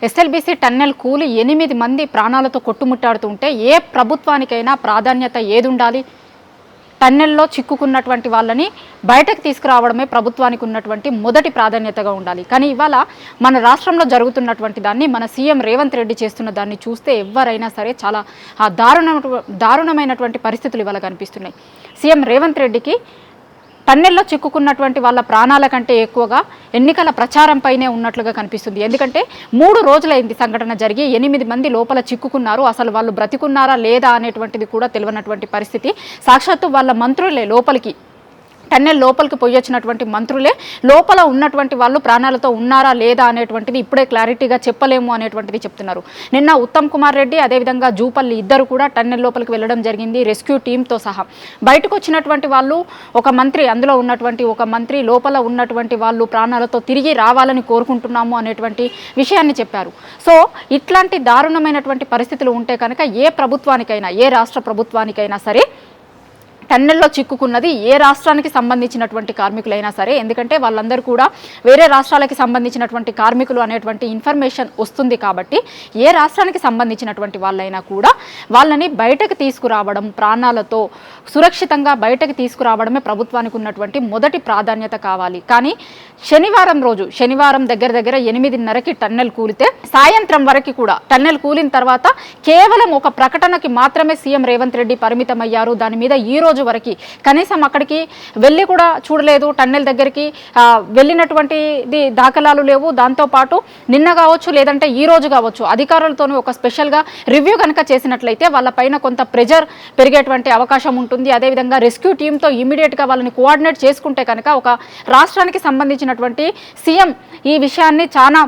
SLBC tunnel కూలి 8 మంది ప్రాణాలతో కొట్టుముట్టాడుతుంటే ఏ ప్రభుత్వానికైనా ప్రాధాన్యత ఏదుండాలి? టన్నెల్లో చిక్కుకున్నటువంటి వాళ్ళని బయటకు తీసుకురావడమే ప్రభుత్వానికి ఉన్నటువంటి మొదటి ప్రాధాన్యతగా ఉండాలి. కానీ ఇవాళ మన రాష్ట్రంలో జరుగుతున్నటువంటి దాన్ని మన సీఎం రేవంత్ రెడ్డి చేస్తున్న దాన్ని చూస్తే ఎవరైనా సరే చాలా దారుణమైనటువంటి పరిస్థితులు ఇవాళ కనిపిస్తున్నాయి. సీఎం రేవంత్ రెడ్డికి టన్నెల్లో చిక్కుకున్నటువంటి వాళ్ళ ప్రాణాల కంటే ఎక్కువగా ఎన్నికల ప్రచారంపైనే ఉన్నట్లుగా కనిపిస్తుంది. ఎందుకంటే 3 రోజులైంది సంఘటన జరిగి 8 మంది లోపల చిక్కుకున్నారు. అసలు వాళ్ళు బ్రతికున్నారా లేదా అనేటువంటిది కూడా తెలియనటువంటి పరిస్థితి. సాక్షాత్తు వాళ్ళ మంత్రులే టన్నెల్ లోపలికి పోయొచ్చినటువంటి మంత్రులే లోపల ఉన్నటువంటి వాళ్ళు ప్రాణాలతో ఉన్నారా లేదా అనేటువంటిది ఇప్పుడే క్లారిటీగా చెప్పలేము అనేటువంటిది చెప్తున్నారు. నిన్న ఉత్తమ్ కుమార్ రెడ్డి అదేవిధంగా జూపల్లి ఇద్దరు కూడా టన్నెల్ లోపలికి వెళ్ళడం జరిగింది రెస్క్యూ టీంతో సహా. బయటకు వచ్చినటువంటి వాళ్ళు ఒక మంత్రి, అందులో ఉన్నటువంటి ఒక మంత్రి లోపల ఉన్నటువంటి వాళ్ళు ప్రాణాలతో తిరిగి రావాలని కోరుకుంటున్నాము అనేటువంటి విషయాన్ని చెప్పారు. సో ఇట్లాంటి దారుణమైనటువంటి పరిస్థితులు ఉంటే కనుక ఏ ప్రభుత్వానికైనా, ఏ రాష్ట్ర ప్రభుత్వానికైనా సరే టన్నెల్లో చిక్కుకున్నది ఏ రాష్ట్రానికి సంబంధించినటువంటి కార్మికులైనా సరే, ఎందుకంటే వాళ్ళందరూ కూడా వేరే రాష్ట్రాలకి సంబంధించినటువంటి కార్మికులు అనేటువంటి ఇన్ఫర్మేషన్ వస్తుంది. కాబట్టి ఏ రాష్ట్రానికి సంబంధించినటువంటి వాళ్ళైనా కూడా వాళ్ళని బయటకు తీసుకురావడం, ప్రాణాలతో సురక్షితంగా బయటకు తీసుకురావడమే ప్రభుత్వానికి ఉన్నటువంటి మొదటి ప్రాధాన్యత కావాలి. కానీ శనివారం దగ్గర 8:30కి టన్నెల్ కూలితే సాయంత్రం వరకు కూడా టన్నెల్ కూలిన తర్వాత కేవలం ఒక ప్రకటనకి మాత్రమే సీఎం రేవంత్ రెడ్డి పరిమితమయ్యారు. దాని మీద ఈ రోజు వరకు కనీసం అక్కడికి వెళ్ళి కూడా చూడలేదు. టన్నెల్ దగ్గరికి వెళ్ళినటువంటిది దాఖలాలు లేవు. దాంతోపాటు నిన్న కావచ్చు, లేదంటే ఈ రోజు కావచ్చు, అధికారులతోనూ ఒక స్పెషల్గా రివ్యూ కనుక చేసినట్లయితే వాళ్ళపైన కొంత ప్రెజర్ పెరిగేటువంటి అవకాశం ఉంటుంది. అదేవిధంగా రెస్క్యూ టీంతో ఇమీడియట్గా వాళ్ళని కోఆర్డినేట్ చేసుకుంటే కనుక ఒక రాష్ట్రానికి సంబంధించినటువంటి సీఎం ఈ విషయాన్ని చాలా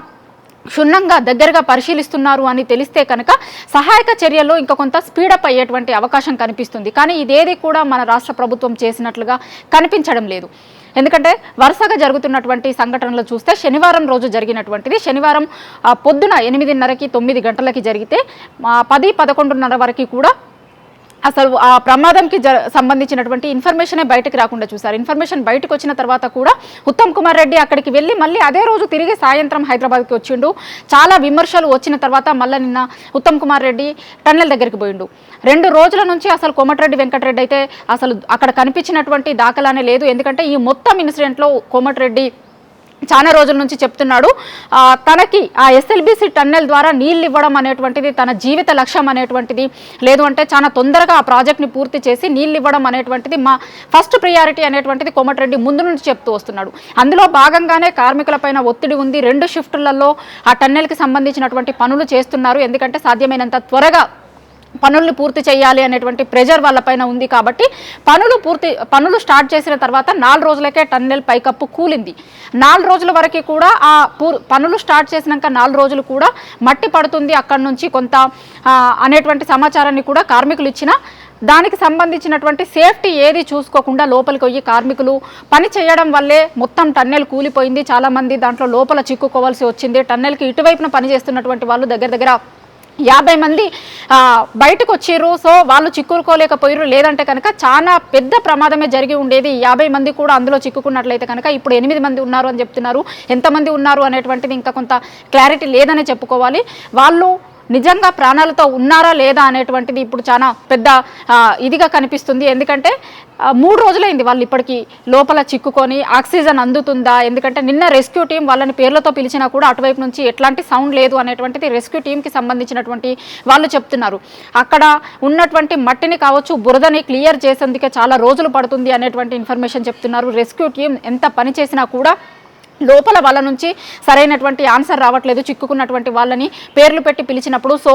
క్షుణ్ణంగా దగ్గరగా పరిశీలిస్తున్నారు అని తెలిస్తే కనుక సహాయక చర్యల్లో ఇంకా కొంత స్పీడప్ అయ్యేటువంటి అవకాశం కనిపిస్తుంది. కానీ ఇదేది కూడా మన రాష్ట్ర ప్రభుత్వం చేసినట్లుగా కనిపించడం లేదు. ఎందుకంటే వరుసగా జరుగుతున్నటువంటి సంఘటనలు చూస్తే శనివారం రోజు జరిగినటువంటిది శనివారం పొద్దున 8:30కి 9 గంటలకి జరిగితే 10-11:30 వరకు కూడా అసలు ఆ ప్రమాదంకి సంబంధించినటువంటి ఇన్ఫర్మేషనే బయటకు రాకుండా చూశారు. ఇన్ఫర్మేషన్ బయటకు వచ్చిన తర్వాత కూడా ఉత్తమ్ కుమార్ రెడ్డి అక్కడికి వెళ్ళి మళ్ళీ అదే రోజు తిరిగి సాయంత్రం హైదరాబాద్కి వచ్చిండు. చాలా విమర్శలు వచ్చిన తర్వాత మళ్ళీ నిన్న ఉత్తమ్ కుమార్ రెడ్డి టన్నెల్ దగ్గరికి పోయిండు. 2 రోజుల నుంచి అసలు కోమటిరెడ్డి వెంకటరెడ్డి అయితే అసలు అక్కడ కనిపించినటువంటి దాఖలానే లేదు. ఎందుకంటే ఈ మొత్తం ఇన్సిడెంట్లో కోమటిరెడ్డి చాలా రోజుల నుంచి చెప్తున్నాడు, తనకి ఆ ఎస్ఎల్బీసీ టన్నెల్ ద్వారా నీళ్ళు ఇవ్వడం అనేటువంటిది తన జీవిత లక్ష్యం అనేటువంటిది, లేదు అంటే చాలా తొందరగా ఆ ప్రాజెక్ట్ని పూర్తి చేసి నీళ్ళు ఇవ్వడం అనేటువంటిది మా ఫస్ట్ ప్రియారిటీ అనేటువంటిది కోమటిరెడ్డి ముందు నుంచి చెప్తూ వస్తున్నాడు. అందులో భాగంగానే కార్మికులపైన ఒత్తిడి ఉంది. 2 షిఫ్టులలో ఆ టన్నెల్కి సంబంధించినటువంటి పనులు చేస్తున్నారు. ఎందుకంటే సాధ్యమైనంత త్వరగా పనులు పూర్తి చేయాలి అనేటువంటి ప్రెజర్ వాళ్ళపైన ఉంది. కాబట్టి పనులు స్టార్ట్ చేసిన తర్వాత 4 రోజులకే టన్నెల్ పైకప్పు కూలింది. 4 రోజుల వరకు కూడా ఆ పనులు స్టార్ట్ చేసినాక 4 రోజులు కూడా మట్టి పడుతుంది అక్కడి నుంచి కొంత అనేటువంటి సమాచారాన్ని కూడా కార్మికులు ఇచ్చిన దానికి సంబంధించినటువంటి సేఫ్టీ ఏది చూసుకోకుండా లోపలికి పోయి కార్మికులు పని చేయడం వల్లే మొత్తం టన్నెల్ కూలిపోయింది. చాలామంది దాంట్లో లోపల చిక్కుకోవాల్సి వచ్చింది. టన్నెల్కి ఇటువైపున పనిచేస్తున్నటువంటి వాళ్ళు దగ్గర 50 మంది బయటకు వచ్చారు. సో వాళ్ళు చిక్కుకోలేకపోయారు. లేదంటే కనుక చాలా పెద్ద ప్రమాదమే జరిగి ఉండేది. 50 మంది కూడా అందులో చిక్కుకున్నట్లయితే కనుక ఇప్పుడు 8 మంది ఉన్నారు అని చెప్తున్నారు. ఎంతమంది ఉన్నారు అనేటువంటిది ఇంకా కొంత క్లారిటీ లేదనే చెప్పుకోవాలి. వాళ్ళు నిజంగా ప్రాణాలతో ఉన్నారా లేదా అనేటువంటిది ఇప్పుడు చాలా పెద్ద ఇదిగా కనిపిస్తుంది. ఎందుకంటే 3 రోజులైంది వాళ్ళు ఇప్పటికీ లోపల చిక్కుకొని. ఆక్సిజన్ అందుతుందా? ఎందుకంటే నిన్న రెస్క్యూ టీం వాళ్ళని పేర్లతో పిలిచినా కూడా అటువైపు నుంచి ఎట్లాంటి సౌండ్ లేదు అనేటువంటిది రెస్క్యూ టీంకి సంబంధించినటువంటి వాళ్ళు చెప్తున్నారు. అక్కడ ఉన్నటువంటి మట్టిని కావచ్చు, బురదని క్లియర్ చేసేందుకే చాలా రోజులు పడుతుంది అనేటువంటి ఇన్ఫర్మేషన్ చెప్తున్నారు. రెస్క్యూ టీం ఎంత పని చేసినా కూడా లోపల వాళ్ళ నుంచి సరైనటువంటి ఆన్సర్ రావట్లేదు. చిక్కుకున్నటువంటి వాళ్ళని పేర్లు పెట్టి పిలిచినప్పుడు సో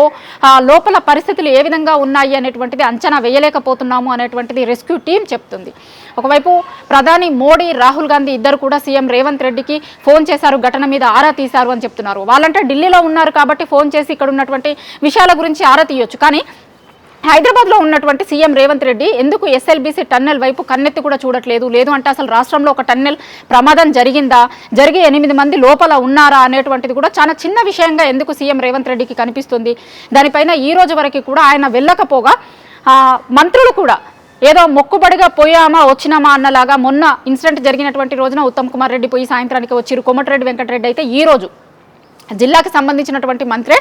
లోపల పరిస్థితులు ఏ విధంగా ఉన్నాయి అనేటువంటిది అంచనా వేయలేకపోతున్నాము అనేటువంటిది రెస్క్యూ టీం చెప్తుంది. ఒకవైపు ప్రధాని మోడీ, రాహుల్ గాంధీ ఇద్దరు కూడా సీఎం రేవంత్ రెడ్డికి ఫోన్ చేశారు, ఘటన మీద ఆరా తీశారు అని చెప్తున్నారు. వాళ్ళంటే ఢిల్లీలో ఉన్నారు కాబట్టి ఫోన్ చేసి ఇక్కడ ఉన్నటువంటి విషయాల గురించి ఆరా తీయొచ్చు. కానీ హైదరాబాద్లో ఉన్నటువంటి సీఎం రేవంత్ రెడ్డి ఎందుకు ఎస్ఎల్బీసీ టన్నెల్ వైపు కన్నెత్తి కూడా చూడట్లేదు? లేదు అంటే అసలు రాష్ట్రంలో ఒక టన్నెల్ ప్రమాదం జరిగి 8 మంది లోపల ఉన్నారా అనేటువంటిది కూడా చాలా చిన్న విషయంగా ఎందుకు సీఎం రేవంత్ రెడ్డికి కనిపిస్తుంది? దానిపైన ఈ రోజు వరకు కూడా ఆయన వెళ్ళకపోగా మంత్రులు కూడా ఏదో మొక్కుబడిగా పోయామా వచ్చినామా అన్నలాగా మొన్న ఇన్సిడెంట్ జరిగినటువంటి రోజున ఉత్తమ్ కుమార్ రెడ్డి పోయి సాయంత్రానికి వచ్చారు. కోమటిరెడ్డి వెంకటరెడ్డి అయితే ఈ రోజు జిల్లాకి సంబంధించినటువంటి మంత్రే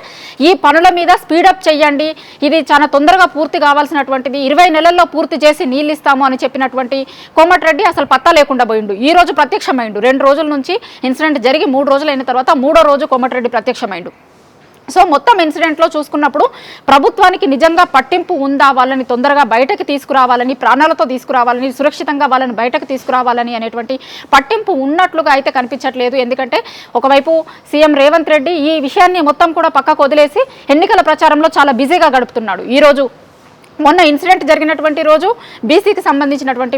ఈ పనుల మీద స్పీడప్ చేయండి, ఇది చాలా తొందరగా పూర్తి కావాల్సినటువంటిది, 20 నెలల్లో పూర్తి చేసి నీళ్ళు ఇస్తాము అని చెప్పినటువంటి కోమటిరెడ్డి అసలు పత్తా లేకుండా పోయిండు. ఈ రోజు ప్రత్యక్షమైండు. 2 రోజుల నుంచి ఇన్సిడెంట్ జరిగి 3 రోజులు అయిన తర్వాత 3వ రోజు కోమటిరెడ్డి ప్రత్యక్షమైండు. సో మొత్తం ఇన్సిడెంట్లో చూసుకున్నప్పుడు ప్రభుత్వానికి నిజంగా పట్టింపు ఉందా, వాళ్ళని తొందరగా బయటకు తీసుకురావాలని, ప్రాణాలతో తీసుకురావాలని, సురక్షితంగా వాళ్ళని బయటకు తీసుకురావాలని అనేటువంటి పట్టింపు ఉన్నట్లుగా అయితే కనిపించట్లేదు. ఎందుకంటే ఒకవైపు సీఎం రేవంత్ రెడ్డి ఈ విషయాన్ని మొత్తం కూడా పక్కకు వదిలేసి ఎన్నికల ప్రచారంలో చాలా బిజీగా గడుపుతున్నాడు. ఈరోజు మొన్న ఇన్సిడెంట్ జరిగినటువంటి రోజు బీసీకి సంబంధించినటువంటి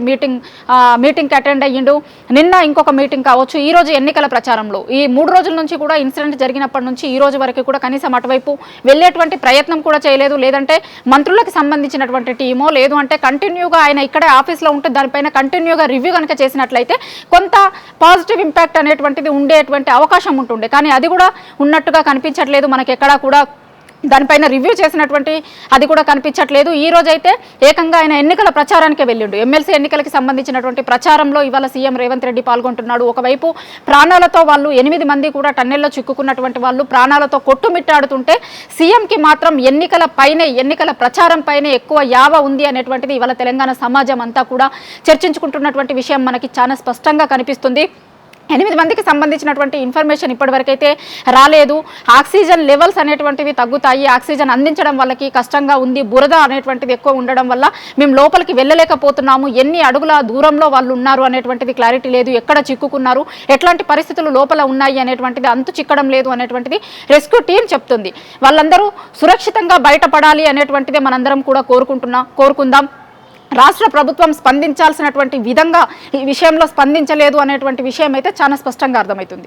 మీటింగ్కి అటెండ్ అయ్యిండు. నిన్న ఇంకొక మీటింగ్ కావచ్చు. ఈ రోజు ఎన్నికల ప్రచారంలో ఈ 3 రోజుల నుంచి కూడా ఇన్సిడెంట్ జరిగినప్పటి నుంచి ఈ రోజు వరకు కూడా కనీసం అటువైపు వెళ్ళేటువంటి ప్రయత్నం కూడా చేయలేదు. లేదంటే మంత్రులకు సంబంధించినటువంటి టీమో లేదు అంటే కంటిన్యూగా ఆయన ఇక్కడే ఆఫీస్లో ఉంటే దానిపైన కంటిన్యూగా రివ్యూ కనుక చేసినట్లయితే కొంత పాజిటివ్ ఇంపాక్ట్ అనేటువంటిది ఉండేటువంటి అవకాశం ఉంటుండే. కానీ అది కూడా ఉన్నట్టుగా కనిపించట్లేదు. మనకి ఎక్కడా కూడా దానిపైన రివ్యూ చేసినటువంటి అది కూడా కనిపించట్లేదు. ఈ రోజైతే ఏకంగా ఆయన ఎన్నికల ప్రచారానికి వెళ్ళిండు. ఎమ్మెల్సీ ఎన్నికలకి సంబంధించినటువంటి ప్రచారంలో ఇవాళ సీఎం రేవంత్ రెడ్డి పాల్గొంటున్నాడు. ఒకవైపు ప్రాణాలతో వాళ్ళు 8 మంది కూడా టన్నెల్లో చిక్కుకున్నటువంటి వాళ్ళు ప్రాణాలతో కొట్టుమిట్టాడుతుంటే సీఎంకి మాత్రం ఎన్నికల ప్రచారం పైనే ఎక్కువ యావ ఉంది అనేటువంటిది ఇవాళ తెలంగాణ సమాజం అంతా కూడా చర్చించుకుంటున్నటువంటి విషయం మనకి చాలా స్పష్టంగా కనిపిస్తుంది. 8 మందికి సంబంధించినటువంటి ఇన్ఫర్మేషన్ ఇప్పటివరకైతే రాలేదు. ఆక్సిజన్ లెవెల్స్ అనేటువంటివి తగ్గుతాయి, ఆక్సిజన్ అందించడం వాళ్ళకి కష్టంగా ఉంది, బురద అనేటువంటిది ఎక్కువ ఉండడం వల్ల మేము లోపలికి వెళ్ళలేకపోతున్నాము, ఎన్ని అడుగుల దూరంలో వాళ్ళు ఉన్నారు అనేటువంటిది క్లారిటీ లేదు, ఎక్కడ చిక్కుకున్నారు, ఎట్లాంటి పరిస్థితులు లోపల ఉన్నాయి అనేటువంటిది అంతు చిక్కడం లేదు అనేటువంటిది రెస్క్యూ టీం చెప్తుంది. వాళ్ళందరూ సురక్షితంగా బయటపడాలి అనేటువంటిదే మనందరం కూడా కోరుకుందాం. రాష్ట్ర ప్రభుత్వం స్పందించాల్సినటువంటి విధంగా ఈ విషయంలో స్పందించలేదు అనేటువంటి విషయం అయితే చాలా స్పష్టంగా అర్థమవుతుంది.